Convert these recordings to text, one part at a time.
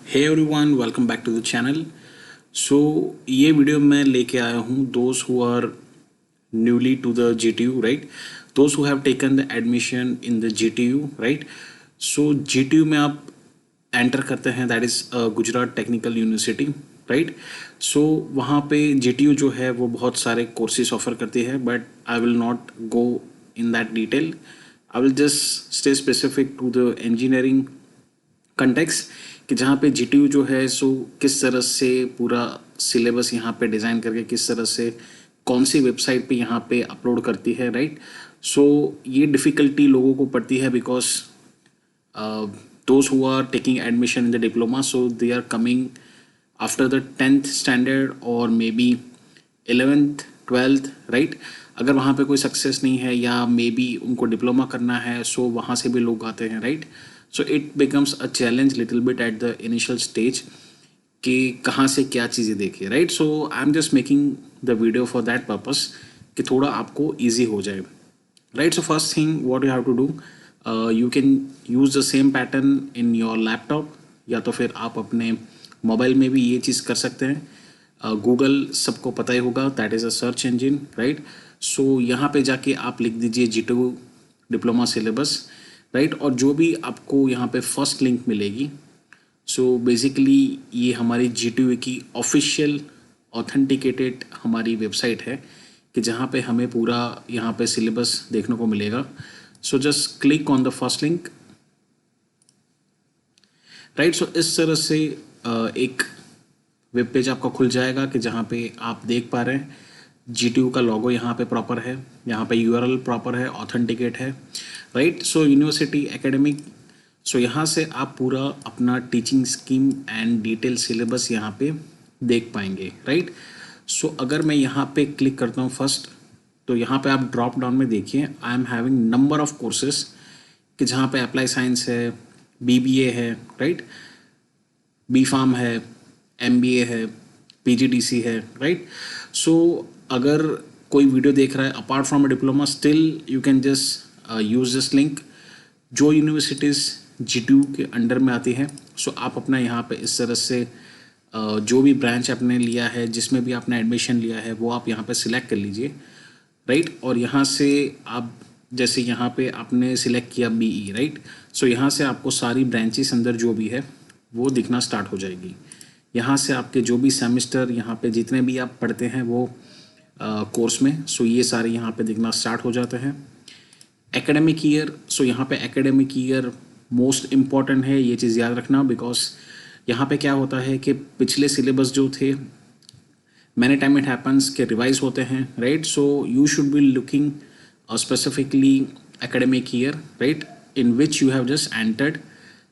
Hey everyone, welcome back to the channel. So ये video मैं लेके आया हूँ those who are newly to the GTU, right. Those who have taken the admission in the GTU, right. So GTU में आप enter करते हैं, that is Gujarat Technical University, right. So वहाँ पे GTU जो है वो बहुत सारे कोर्सेज ऑफर करती है, but I will not go in that detail. I will just stay specific to the engineering context कि जहाँ पे GTU जो है सो किस तरह से पूरा सिलेबस यहाँ पे डिज़ाइन करके किस तरह से कौन सी वेबसाइट पे यहाँ पे अपलोड करती है, राइट। सो ये डिफ़िकल्टी लोगों को पड़ती है because those who are taking admission in the diploma, so they are coming after the 10th standard or maybe 11th 12th, right। अगर वहाँ पे कोई सक्सेस नहीं है या मे बी उनको डिप्लोमा करना है, सो वहाँ से भी लोग आते हैं, right. So it becomes a challenge little bit at the initial stage कि कहाँ से क्या चीज़ें देखिए, right. So I am just making the video for that purpose कि थोड़ा आपको ईजी हो जाए, right. So first thing what you have to do, you can use the same pattern in your laptop या तो फिर आप अपने मोबाइल में भी ये चीज़ कर सकते हैं। गूगल सबको पता ही होगा, that is a search engine, right. So यहाँ पे जाके आप लिख दीजिए GTU डिप्लोमा सिलेबस, राइट। और जो भी आपको यहाँ पे फर्स्ट लिंक मिलेगी, सो बेसिकली ये हमारी GTU की ऑफिशियल ऑथेंटिकेटेड हमारी वेबसाइट है कि जहाँ पे हमें पूरा यहाँ पे सिलेबस देखने को मिलेगा। So just click on the first link, right. So इस तरह से एक वेब पेज आपका खुल जाएगा कि जहाँ पे आप देख पा रहे हैं GTU का लोगो यहाँ पे प्रॉपर है, यहाँ पे URL प्रॉपर है, ऑथेंटिकेट है, राइट। सो यूनिवर्सिटी एकेडमिक, सो यहाँ से आप पूरा अपना teaching scheme and detail syllabus यहाँ पे देख पाएंगे, राइट। सो अगर मैं यहाँ पे क्लिक करता हूँ फर्स्ट, तो यहाँ पे आप ड्रॉप डाउन में देखिए I am having number of courses कि जहाँ पे अप्लाई साइंस है, BBA है, राइट, B.Pharm है, MBA है, PGDC है, राइट। सो अगर कोई वीडियो देख रहा है apart from a diploma, still you can just use this link. जो यूनिवर्सिटीज़ GTU के अंडर में आती है, सो आप अपना यहाँ पे इस तरह से जो भी ब्रांच आपने लिया है, जिसमें भी आपने एडमिशन लिया है, वो आप यहाँ पे सिलेक्ट कर लीजिए, राइट। और यहाँ से आप जैसे यहाँ पे आपने सिलेक्ट किया BE, राइट। सो यहाँ से आपको सारी ब्रांचेस अंदर जो भी है वो दिखना स्टार्ट हो जाएगी। यहाँ से आपके जो भी सेमेस्टर यहाँ पे जितने भी आप पढ़ते हैं वो कोर्स में, सो ये सारे यहाँ पे दिखना स्टार्ट हो जाते हैं। एकेडमिक ईयर, सो यहाँ पे एकेडमिक ईयर मोस्ट इम्पॉर्टेंट है, ये चीज़ याद रखना बिकॉज यहाँ पे क्या होता है कि पिछले सिलेबस जो थे मैनी टाइम इट हैपन्स के रिवाइज होते हैं, right. So you should be looking specifically academic year, right, in which you have just entered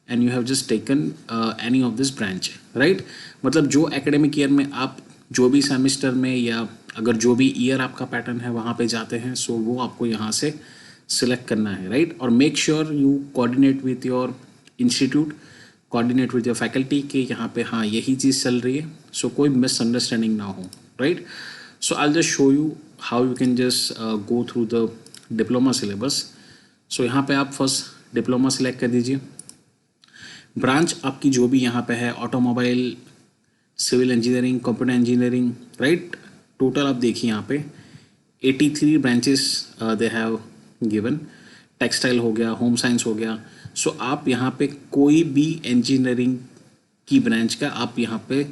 and you have just taken any of this branch, right। मतलब जो academic year में आप जो भी semester में या अगर जो भी ईयर आपका पैटर्न है वहाँ पे जाते हैं, सो वो आपको यहाँ से सिलेक्ट करना है, राइट। और make sure you coordinate with your institute, coordinate with your faculty कि यहाँ पे हाँ यही चीज़ चल रही है, सो कोई मिसअंडरस्टैंडिंग ना हो, right. So I will just show you how you can just go through the diploma syllabus. So यहाँ पे आप फर्स्ट डिप्लोमा सेलेक्ट कर दीजिए। ब्रांच आपकी जो भी यहाँ पे है, automobile, civil engineering, computer engineering, right. Total आप देखिए यहाँ पे 83 branches they have given. Textile हो गया, होम साइंस हो गया। सो आप यहाँ पे कोई भी इंजीनियरिंग की ब्रांच का आप यहाँ पे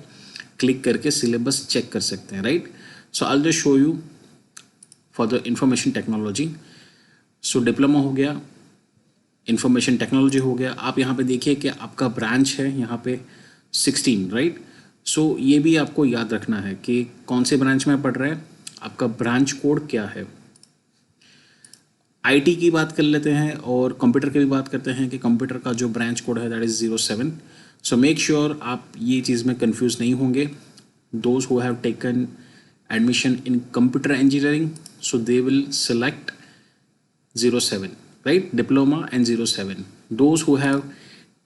क्लिक करके सिलेबस चेक कर सकते हैं, right. So I will just show you for the information technology. So diploma हो गया, इंफॉर्मेशन टेक्नोलॉजी हो गया। आप यहाँ पे देखिए कि आपका ब्रांच है यहाँ पे 16, राइट। सो ये भी आपको याद रखना है कि कौन से ब्रांच में पढ़ रहे हैं, आपका ब्रांच कोड क्या है। IT की बात कर लेते हैं और कंप्यूटर की भी बात करते हैं कि कंप्यूटर का जो ब्रांच कोड है that is 07। So make sure आप ये चीज़ में कंफ्यूज नहीं होंगे। Those who have taken admission in computer engineering, so they will select 07, right, diploma and 07. Those who have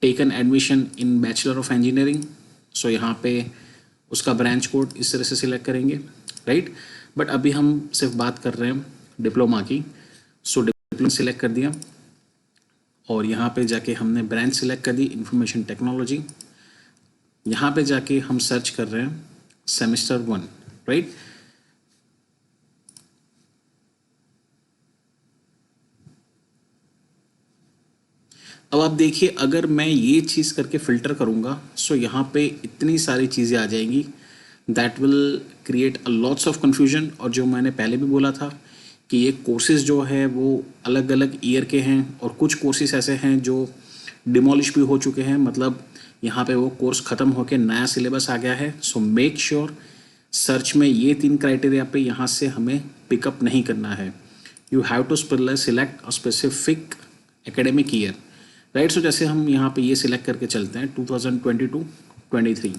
taken admission in bachelor of engineering, so यहाँ पे उसका branch code इस तरह से सिलेक्ट करेंगे, राइट। बट अभी हम सिर्फ बात कर रहे हैं डिप्लोमा की। सो डिप्लोमा सिलेक्ट कर दिया और यहाँ पे जाके हमने ब्रांच सिलेक्ट कर दी इंफॉर्मेशन टेक्नोलॉजी। यहाँ पे जाके हम सर्च कर रहे हैं सेमेस्टर 1, राइट। अब आप देखिए, अगर मैं ये चीज़ करके फ़िल्टर करूँगा, सो यहाँ पे इतनी सारी चीज़ें आ जाएंगी that will create a lots of confusion. और जो मैंने पहले भी बोला था कि ये कोर्सेज जो है वो अलग अलग ईयर के हैं, और कुछ कोर्सेज ऐसे हैं जो डिमोलिश भी हो चुके हैं, मतलब यहाँ पे वो कोर्स ख़त्म होकर नया सिलेबस आ गया है। सो मेक श्योर सर्च में ये 3 क्राइटेरिया पे यहाँ से हमें पिकअप नहीं करना है। You have to select a specific academic year, right. So जैसे हम यहाँ पे ये सिलेक्ट करके चलते हैं 2022-23,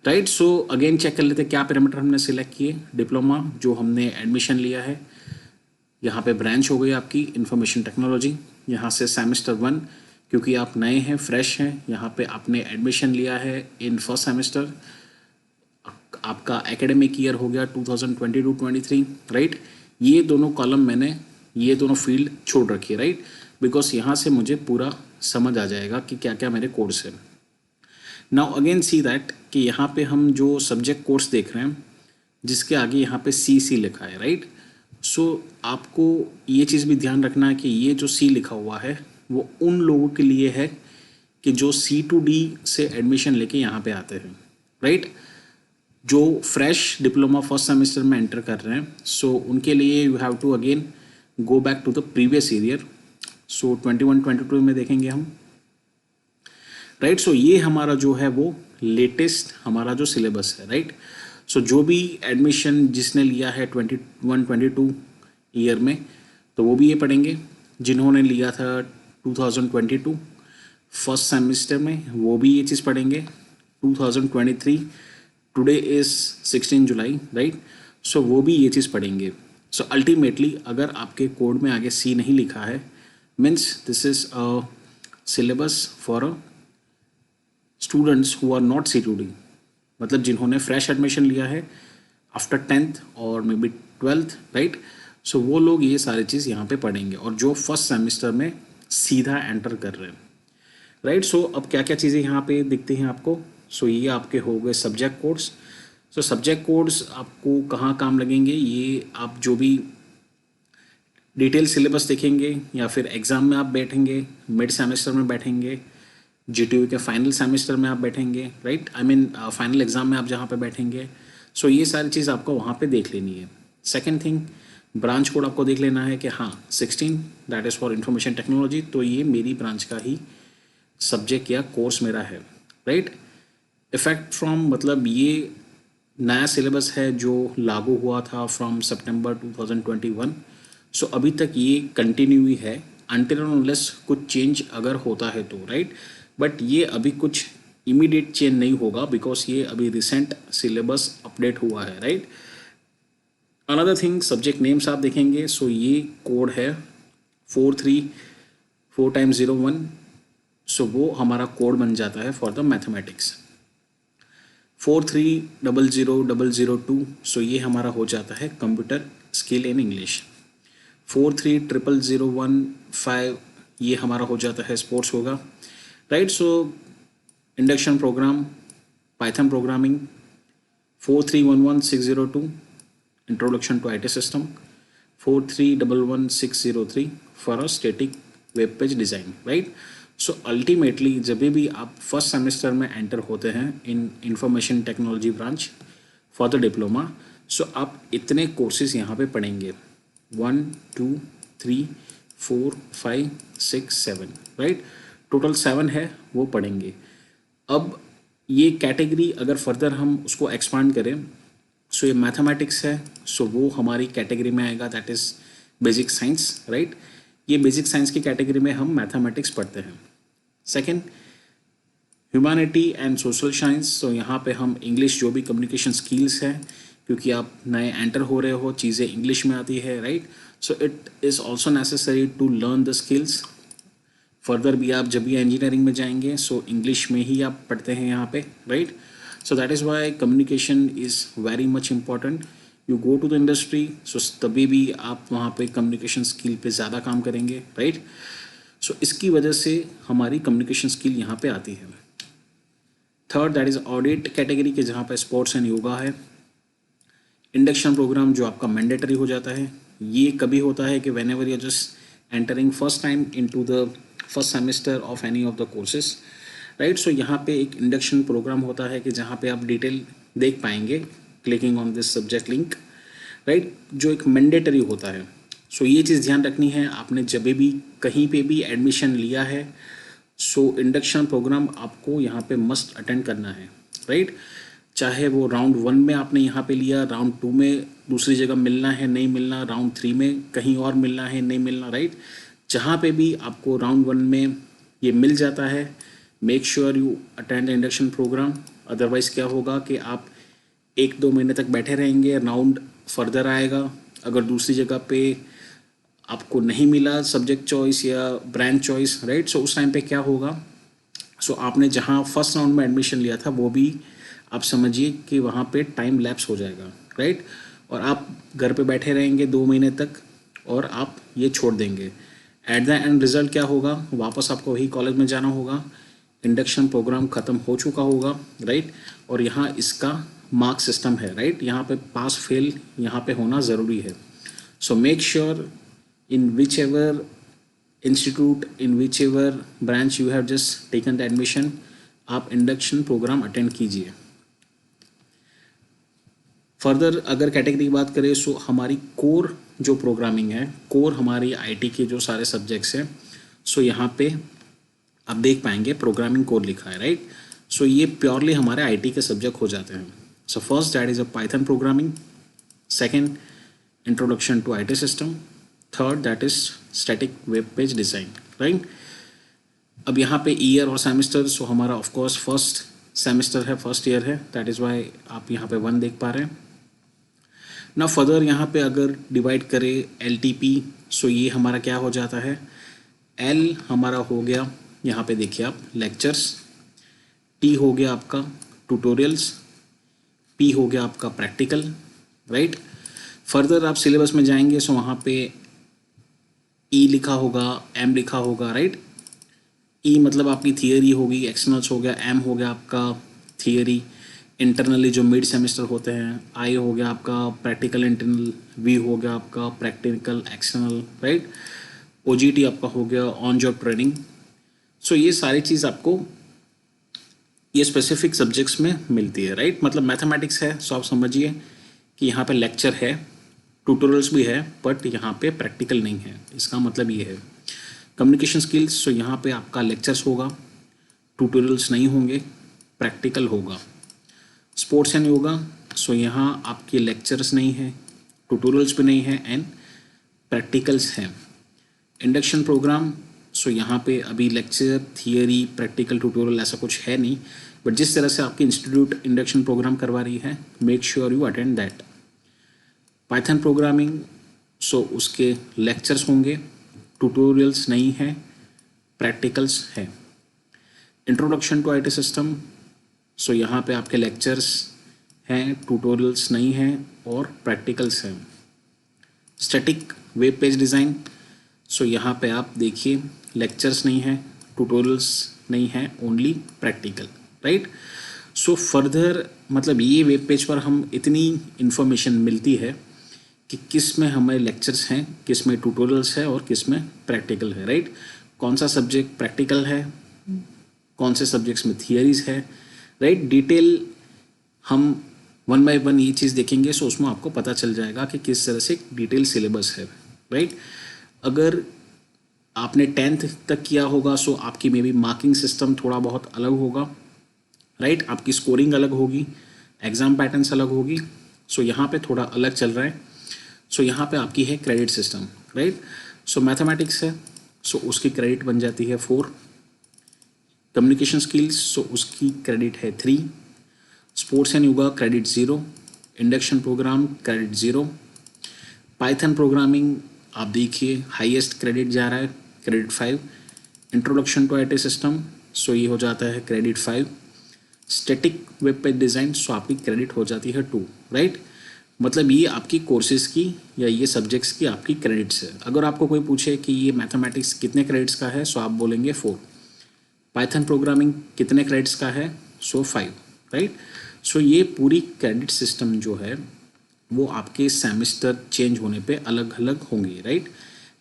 राइट। सो अगेन चेक कर लेते हैं क्या पैरामीटर हमने सिलेक्ट किए। डिप्लोमा जो हमने एडमिशन लिया है, यहाँ पे ब्रांच हो गई आपकी इंफॉर्मेशन टेक्नोलॉजी। यहाँ से सेमेस्टर 1 क्योंकि आप नए हैं, फ्रेश हैं, यहाँ पे आपने एडमिशन लिया है इन फर्स्ट सेमेस्टर, आपका एकेडमिक ईयर हो गया 2022-23, राइट। ये दोनों कॉलम मैंने, ये दोनों फील्ड छोड़ रखी है, राइट, बिकॉज यहाँ से मुझे पूरा समझ आ जाएगा कि क्या क्या मेरे कोर्स हैं। नाउ अगेन सी दैट कि यहाँ पे हम जो सब्जेक्ट कोर्स देख रहे हैं जिसके आगे यहाँ पे सी लिखा है, राइट। सो आपको ये चीज़ भी ध्यान रखना है कि ये जो सी लिखा हुआ है वो उन लोगों के लिए है कि जो C to D से एडमिशन लेके यहाँ पे आते हैं, राइट। जो फ्रेश डिप्लोमा फर्स्ट सेमेस्टर में एंटर कर रहे हैं, सो उनके लिए you have to again go back to the previous year. So 21-22 में देखेंगे हम, राइट। सो ये हमारा जो है वो लेटेस्ट हमारा जो सिलेबस है, राइट। सो जो भी एडमिशन जिसने लिया है 21-22 ईयर में, तो वो भी ये पढ़ेंगे। जिन्होंने लिया था 2022 फर्स्ट सेमेस्टर में, वो भी ये चीज़ पढ़ेंगे। 2023 टुडे इज़ 16 जुलाई, राइट। सो वो भी ये चीज़ पढ़ेंगे। सो अल्टीमेटली अगर आपके कोड में आगे सी नहीं लिखा है, means this is a syllabus for students who are not C to D, मतलब जिन्होंने फ्रेश एडमिशन लिया है आफ्टर 10th और मे बी 12th, राइट। सो वो लोग ये सारी चीज़ यहाँ पे पढ़ेंगे, और जो फर्स्ट सेमेस्टर में सीधा एंटर कर रहे हैं, राइट। सो अब क्या क्या चीज़ें यहाँ पे दिखती हैं आपको। सो ये आपके हो गए subject codes. So subject codes आपको कहाँ काम लगेंगे, ये आप जो भी डिटेल सिलेबस देखेंगे या फिर एग्ज़ाम में आप बैठेंगे, मिड सेमेस्टर में बैठेंगे, GTU के फाइनल सेमेस्टर में आप बैठेंगे, right, I mean final exam में आप जहाँ पे बैठेंगे। सो ये सारी चीज़ आपको वहाँ पे देख लेनी है। सेकेंड थिंग, ब्रांच कोड आपको देख लेना है कि हाँ 16 that is for information technology, तो ये मेरी ब्रांच का ही सब्जेक्ट या कोर्स मेरा है, राइट। इफेक्ट फ्रॉम, मतलब ये नया सिलेबस है जो लागू हुआ था फ्रॉम सितंबर 2021। सो अभी तक ये कंटिन्यू ही है अनटिल अनलेस कुछ चेंज अगर होता है तो, राइट। बट ये अभी कुछ इमीडिएट चेंज नहीं होगा बिकॉज ये अभी रिसेंट सिलेबस अपडेट हुआ है, right. Another thing, subject names आप देखेंगे। सो ये कोड है 434x01। सो वो हमारा कोड बन जाता है फॉर द मैथमेटिक्स। 4300002, सो ये हमारा हो जाता है कंप्यूटर स्किल इन इंग्लिश। 4300015, ये हमारा हो जाता है स्पोर्ट्स होगा, right. So induction program, Python programming. 4311602, introduction to IT system. 4311603 for a static web page design, right. So ultimately जब भी आप फर्स्ट सेमेस्टर में एंटर होते हैं in information technology branch for the diploma, so आप इतने courses यहाँ पे पढ़ेंगे, 1 2 3 4 5 6 7, राइट। टोटल 7 है, वो पढ़ेंगे। अब ये कैटेगरी अगर फर्दर हम उसको एक्सपांड करें, सो ये मैथमेटिक्स है, सो वो हमारी कैटेगरी में आएगा, that is basic science, right. ये बेसिक साइंस की कैटेगरी में हम मैथमेटिक्स पढ़ते हैं। Second, humanity and social science. So यहाँ पे हम इंग्लिश, जो भी कम्युनिकेशन स्किल्स है, क्योंकि आप नए एंटर हो रहे हो, चीज़ें इंग्लिश में आती है, right. So it is also necessary to learn the skills. Further भी आप जब भी इंजीनियरिंग में जाएंगे, सो इंग्लिश में ही आप पढ़ते हैं यहाँ पे, right. So that is why communication is very much important. You go to the industry, so तभी भी आप वहाँ पे कम्युनिकेशन स्किल पे ज़्यादा काम करेंगे, राइट। सो इसकी वजह से हमारी कम्युनिकेशन स्किल यहाँ पे आती है। Third that is audit category के, जहाँ पे स्पोर्ट्स एंड योगा है। इंडक्शन प्रोग्राम जो आपका मैंडेटरी हो जाता है, ये कभी होता है कि whenever you just entering first time into the first semester of any of the courses, right. So यहाँ पे एक इंडक्शन प्रोग्राम होता है कि जहाँ पे आप डिटेल देख पाएंगे clicking on this subject link, right, जो एक मैंडेटरी होता है। सो ये चीज़ ध्यान रखनी है, आपने जब भी कहीं पे भी एडमिशन लिया है, सो इंडक्शन प्रोग्राम आपको यहाँ पे मस्ट अटेंड करना है, राइट। चाहे वो राउंड 1 में आपने यहाँ पे लिया, राउंड 2 में दूसरी जगह मिलना है नहीं मिलना, राउंड 3 में कहीं और मिलना है नहीं मिलना, राइट। जहाँ पे भी आपको राउंड 1 में ये मिल जाता है, make sure you attend the induction programme. Otherwise क्या होगा कि आप 1-2 महीने तक बैठे रहेंगे, राउंड फर्दर आएगा, अगर दूसरी जगह पे आपको नहीं मिला सब्जेक्ट चॉइस या ब्रांच चॉइस, राइट। सो उस टाइम पे क्या होगा, सो आपने जहाँ फर्स्ट राउंड में एडमिशन लिया था वो भी आप समझिए कि वहाँ पे टाइम लैप्स हो जाएगा, राइट। और आप घर पे बैठे रहेंगे 2 महीने तक और आप ये छोड़ देंगे। एट द एंड रिजल्ट क्या होगा, वापस आपको वही कॉलेज में जाना होगा, इंडक्शन प्रोग्राम ख़त्म हो चुका होगा, राइट। और यहाँ इसका मार्क्स सिस्टम है, राइट। यहाँ पे पास फेल यहाँ पे होना ज़रूरी है। So make sure in whichever institute, in whichever branch you have just taken the admission, आप इंडक्शन प्रोग्राम अटेंड कीजिए। फर्दर अगर कैटेगरी की बात करें, सो हमारी कोर जो प्रोग्रामिंग है, कोर हमारी आईटी के जो सारे सब्जेक्ट्स हैं, सो यहाँ पे आप देख पाएंगे प्रोग्रामिंग कोर लिखा है, राइट। सो ये प्योरली हमारे आईटी के सब्जेक्ट हो जाते हैं। So first that is a Python programming, second introduction to IT system, third that is static web page design, right. अब यहाँ पे ईयर और सेमेस्टर, सो हमारा ऑफ कोर्स फर्स्ट सेमेस्टर है, फर्स्ट ईयर है, दैट इज़ वाई आप यहाँ पे 1 देख पा रहे हैं ना। फर्दर यहाँ पे अगर डिवाइड करें LTP, सो ये हमारा क्या हो जाता है, L हमारा हो गया, यहाँ पे देखिए आप लेक्चर्स, T हो गया आपका ट्यूटोरियल्स, P हो गया आपका प्रैक्टिकल, राइट। फर्दर आप सिलेबस में जाएंगे, सो वहाँ पे E लिखा होगा, M लिखा होगा, राइट। E मतलब आपकी थियरी होगी, एक्सटर्नल्स हो गया, M हो गया आपका थियरी, इंटरनली जो मिड सेमेस्टर होते हैं, I हो गया आपका प्रैक्टिकल इंटरनल, V हो गया आपका प्रैक्टिकल एक्सटर्नल, राइट। OGT आपका हो गया ऑन जॉब ट्रेनिंग। सो ये सारी चीज़ आपको ये स्पेसिफिक सब्जेक्ट्स में मिलती है, राइट। मतलब मैथमेटिक्स है, सो आप समझिए कि यहाँ पे लेक्चर है, ट्यूटोरियल्स भी है, बट यहाँ पे प्रैक्टिकल नहीं है। इसका मतलब ये है कम्युनिकेशन स्किल्स, सो यहाँ पे आपका लेक्चर्स होगा, ट्यूटोरियल्स नहीं होंगे, प्रैक्टिकल होगा। स्पोर्ट्स एंड योगा, सो यहाँ आपके लेक्चर्स नहीं है, ट्यूटोरियल्स भी नहीं है एंड प्रैक्टिकल्स हैं। इंडक्शन प्रोग्राम, सो यहाँ पे अभी लेक्चर, थियरी, प्रैक्टिकल, ट्यूटोरियल ऐसा कुछ है नहीं, बट जिस तरह से आपकी इंस्टीट्यूट इंडक्शन प्रोग्राम करवा रही है, make sure you attend that. Python programming, so उसके लेक्चर्स होंगे, ट्यूटोरियल्स नहीं है, प्रैक्टिकल्स है। Introduction to IT system, so यहाँ पे आपके लेक्चर्स हैं, ट्यूटोरियल्स नहीं हैं और प्रैक्टिकल्स हैं। स्टैटिक वेब पेज डिज़ाइन, सो यहाँ पे आप देखिए लेक्चर्स नहीं है, ट्यूटोरियल्स नहीं है, only practical, right. So further मतलब ये वेब पेज पर हम इतनी इन्फॉर्मेशन मिलती है कि किस में हमारे लेक्चर्स हैं, किस में ट्यूटोरियल्स है और किस में प्रैक्टिकल है, राइट। कौन सा सब्जेक्ट प्रैक्टिकल है, कौन से सब्जेक्ट्स में थियरीज है, राइट। डिटेल हम 1 बाय 1 ये चीज़ देखेंगे, सो उसमें आपको पता चल जाएगा कि किस तरह से डिटेल सिलेबस है, राइट। अगर आपने 10th तक किया होगा, सो आपकी मे बी मार्किंग सिस्टम थोड़ा बहुत अलग होगा, राइट। आपकी स्कोरिंग अलग होगी, एग्ज़ाम पैटर्न्स अलग होगी, सो यहाँ पे थोड़ा अलग चल रहा है। सो यहाँ पे आपकी है क्रेडिट सिस्टम, राइट। सो मैथमेटिक्स है, सो उसकी क्रेडिट बन जाती है 4, कम्युनिकेशन स्किल्स, सो उसकी क्रेडिट है 3, sports and yoga credit 0, induction program credit 0, Python programming आप देखिए हाईएस्ट क्रेडिट जा रहा है, credit 5, introduction to IT system, so ये हो जाता है credit 5, static web page design, so आपकी क्रेडिट हो जाती है 2, राइट। मतलब ये आपकी कोर्सेज की या ये सब्जेक्ट्स की आपकी क्रेडिट्स है। अगर आपको कोई पूछे कि ये मैथमेटिक्स कितने क्रेडिट्स का है, सो आप बोलेंगे 4। पाइथन प्रोग्रामिंग कितने क्रेडिट्स का है, सो 5, राइट। सो ये पूरी क्रेडिट सिस्टम जो है वो आपके सेमेस्टर चेंज होने पे अलग अलग होंगे, राइट।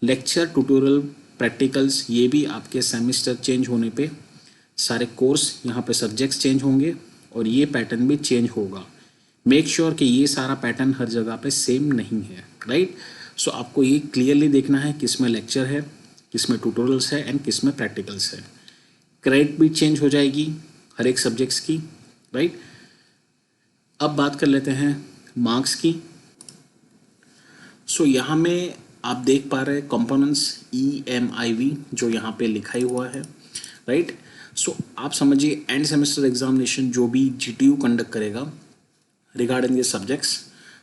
लेक्चर, ट्यूटोरियल, प्रैक्टिकल्स, ये भी आपके सेमेस्टर चेंज होने पे सारे कोर्स, यहाँ पे सब्जेक्ट्स चेंज होंगे और ये पैटर्न भी चेंज होगा। मेक श्योर कि ये सारा पैटर्न हर जगह पे सेम नहीं है, राइट। सो आपको ये क्लियरली देखना है किस में लेक्चर है, किस में ट्यूटोरियल्स है एंड किस में प्रैक्टिकल्स है। क्रेडिट भी चेंज हो जाएगी हर एक सब्जेक्ट्स की, राइट। अब बात कर लेते हैं मार्क्स की। सो यहाँ में आप देख पा रहे हैं कंपोनेंट्स EMIV जो यहाँ पे लिखा ही हुआ है, राइट। सो आप समझिए एंड सेमेस्टर एग्जामिनेशन जो भी GTU कंडक्ट करेगा रिगार्डिंग ये सब्जेक्ट्स,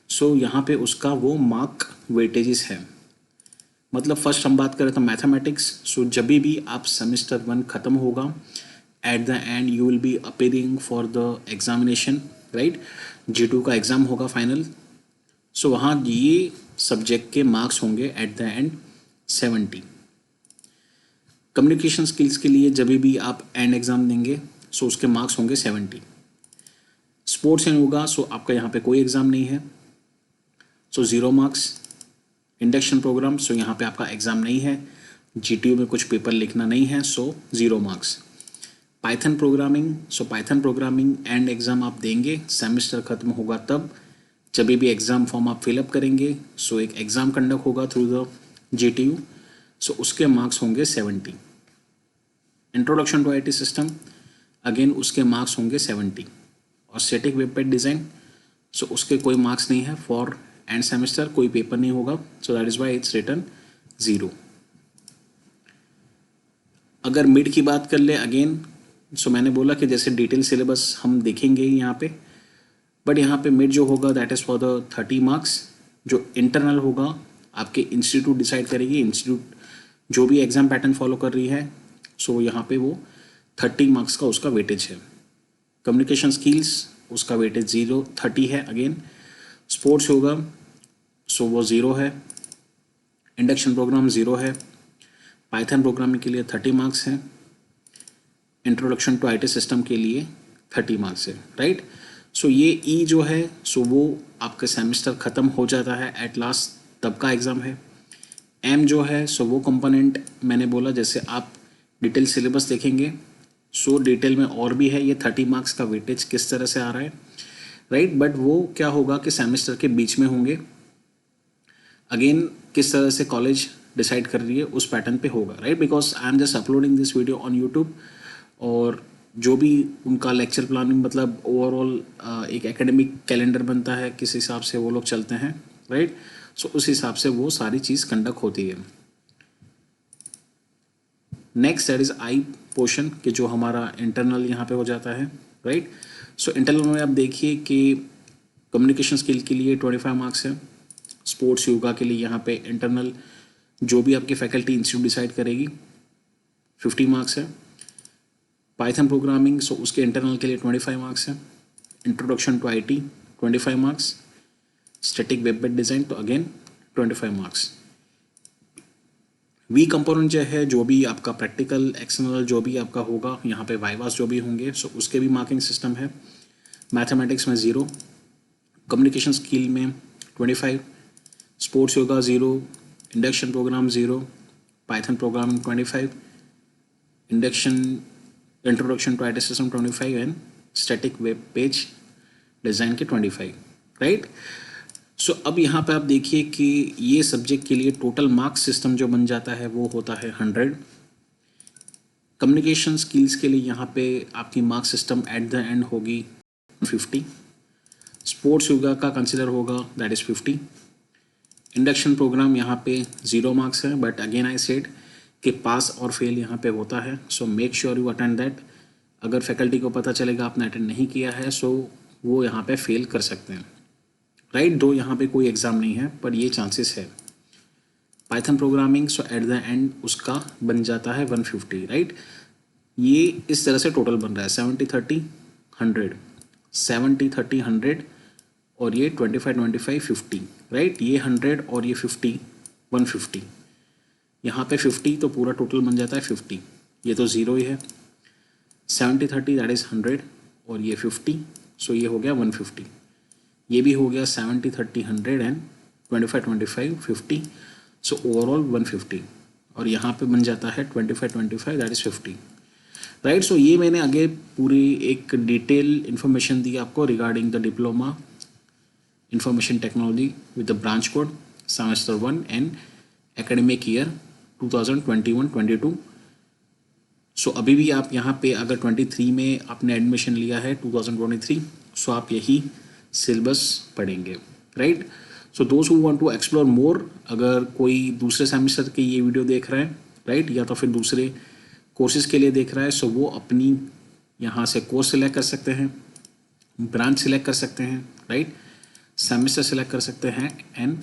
सो यहाँ पे उसका वो मार्क वेटेजेस है। मतलब फर्स्ट हम बात करें तो मैथमेटिक्स, सो जब भी आप सेमेस्टर 1 ख़त्म होगा at the end you will be appearing for the examination, right. GTU का एग्ज़ाम होगा फाइनल, सो वहाँ ये सब्जेक्ट के मार्क्स होंगे at the end 70। Communication skills के लिए जब भी आप एंड एग्ज़ाम देंगे सो उसके मार्क्स होंगे 70। स्पोर्ट्स एंड योगा, सो आपका यहाँ पे कोई एग्ज़ाम नहीं है, सो 0 मार्क्स। इंडक्शन प्रोग्राम, सो यहाँ पे आपका एग्ज़ाम नहीं है, GTU में कुछ पेपर लिखना नहीं है, सो 0 marks. Python programming, so Python programming and exam आप देंगे, सेमेस्टर ख़त्म होगा तब जब भी एग्ज़ाम फॉर्म आप फिलअप करेंगे, सो एक एग्ज़ाम कंडक्ट होगा थ्रू द GTU, सो उसके मार्क्स होंगे 70। Introduction to IT system, again उसके मार्क्स होंगे 70। और static web page design, so उसके कोई मार्क्स नहीं है फॉर एंड सेमेस्टर, कोई पेपर नहीं होगा, so that is why it's written 0। अगर मिड की बात कर ले अगेन, सो मैंने बोला कि जैसे डिटेल सिलेबस हम देखेंगे ही यहाँ पे, बट यहाँ पे मिड जो होगा that is for the 30 marks. जो इंटरनल होगा आपके इंस्टीट्यूट डिसाइड करेगी, इंस्टीट्यूट जो भी एग्ज़ाम पैटर्न फॉलो कर रही है, सो यहाँ पे वो 30 मार्क्स का उसका वेटेज है। कम्युनिकेशन स्किल्स उसका वेटेज 30 है अगेन। स्पोर्ट्स होगा सो वो 0 है। इंडक्शन प्रोग्राम 0 है। पाइथन प्रोग्रामिंग के लिए 30 मार्क्स हैं। इंट्रोडक्शन टू IT सिस्टम के लिए 30 मार्क्स है, राइट। सो ये E जो है सो वो आपका सेमेस्टर ख़त्म हो जाता है एट लास्ट, तब का एग्ज़ाम है। M जो है सो वो कंपोनेंट मैंने बोला जैसे आप डिटेल सिलेबस देखेंगे सो डिटेल में और भी है ये 30 मार्क्स का वेटेज किस तरह से आ रहा है, राइट। बट वो क्या होगा कि सेमेस्टर के बीच में होंगे, अगेन किस तरह से कॉलेज डिसाइड कर रही है उस पैटर्न पे होगा, right. Because I am just uploading this video on YouTube, और जो भी उनका लेक्चर प्लानिंग मतलब ओवरऑल एक एकेडमिक कैलेंडर बनता है किस हिसाब से वो लोग चलते हैं, राइट। सो उस हिसाब से वो सारी चीज़ कंडक्ट होती है। Next that is I portion कि जो हमारा इंटरनल यहाँ पे हो जाता है, राइट। सो इंटरनल में आप देखिए कि कम्युनिकेशन स्किल के लिए 25 मार्क्स है। स्पोर्ट्स योगा के लिए यहाँ पे इंटरनल जो भी आपकी फैकल्टी इंस्टीट्यूट डिसाइड करेगी 50 मार्क्स है। पाइथन प्रोग्रामिंग सो उसके इंटरनल के लिए 25 मार्क्स है। Introduction to IT 25 marks. Static web page design तो अगेन 25 मार्क्स। वी कंपोनेंट जो है जो भी आपका प्रैक्टिकल एक्सटर्नल जो भी आपका होगा यहाँ पे वाइवास जो भी होंगे सो उसके भी मार्किंग सिस्टम है। मैथमेटिक्स में 0, कम्युनिकेशन स्किल में 25, sports yoga 0, induction programme 0, Python programming 25, introduction to IT system 25 and static web page design के 25, राइट। सो अब यहाँ पे आप देखिए कि ये सब्जेक्ट के लिए टोटल मार्क्स सिस्टम जो बन जाता है वो होता है 100। कम्युनिकेशन स्किल्स के लिए यहाँ पे आपकी marks system at the end होगी 50। स्पोर्ट्स योगा का कंसिडर होगा दैट इज़ 50। इंडक्शन प्रोग्राम यहाँ पे 0 मार्क्स है, बट अगेन आई सेड कि पास और फेल यहाँ पे होता है, so make sure you attend that. अगर फैकल्टी को पता चलेगा आपने अटेंड नहीं किया है सो वो यहाँ पे फेल कर सकते हैं, राइट। दो यहाँ पे कोई एग्ज़ाम नहीं है पर ये चांसेस है। Python programming so at the end उसका बन जाता है 150, राइट। ये इस तरह से टोटल बन रहा है 70 30 100, 70 30 100 और ये 25 50, राइट। ये 100 और ये 50 150, यहाँ पे 50 तो पूरा टोटल बन जाता है 50, ये तो ज़ीरो ही है। 70 30 दैट इज़ 100 और ये 50, सो ये हो गया 150। ये भी हो गया 70 30 100 एंड 25 50, सो ओवरऑल 150। और यहाँ पे बन जाता है 25 दैट इज़ 50, राइट। सो ये मैंने आगे पूरी एक डिटेल इन्फॉर्मेशन दी आपको regarding the diploma information technology with the branch code semester 1 and academic year 2021-22। सो अभी भी आप यहाँ पे अगर 23 में आपने एडमिशन लिया है 2023, सो आप यही सिलेबस पढ़ेंगे, right. So those who want to explore more, अगर कोई दूसरे सेमेस्टर के ये वीडियो देख रहा है, राइट, या तो फिर दूसरे कोर्सेज के लिए देख रहा है, सो वो अपनी यहाँ से कोर्स सिलेक्ट कर सकते हैं, ब्रांच सिलेक्ट कर सकते हैं, राइट, सेमेस्टर सिलेक्ट कर सकते हैं एंड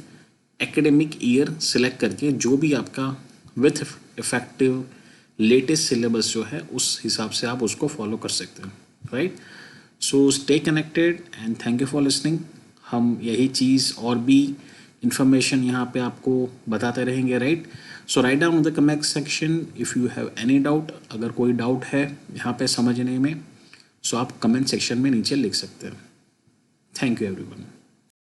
एकेडमिक ईयर सिलेक्ट करके जो भी आपका विथ इफेक्टिव लेटेस्ट सिलेबस जो है उस हिसाब से आप उसको फॉलो कर सकते हैं, right. So stay connected and thank you for listening. हम यही चीज़ और भी इंफॉर्मेशन यहाँ पे आपको बताते रहेंगे, right. So write down in the comment section if you have any doubt, अगर कोई डाउट है यहाँ पे समझने में, सो आप कमेंट सेक्शन में नीचे लिख सकते हैं। Thank you everyone.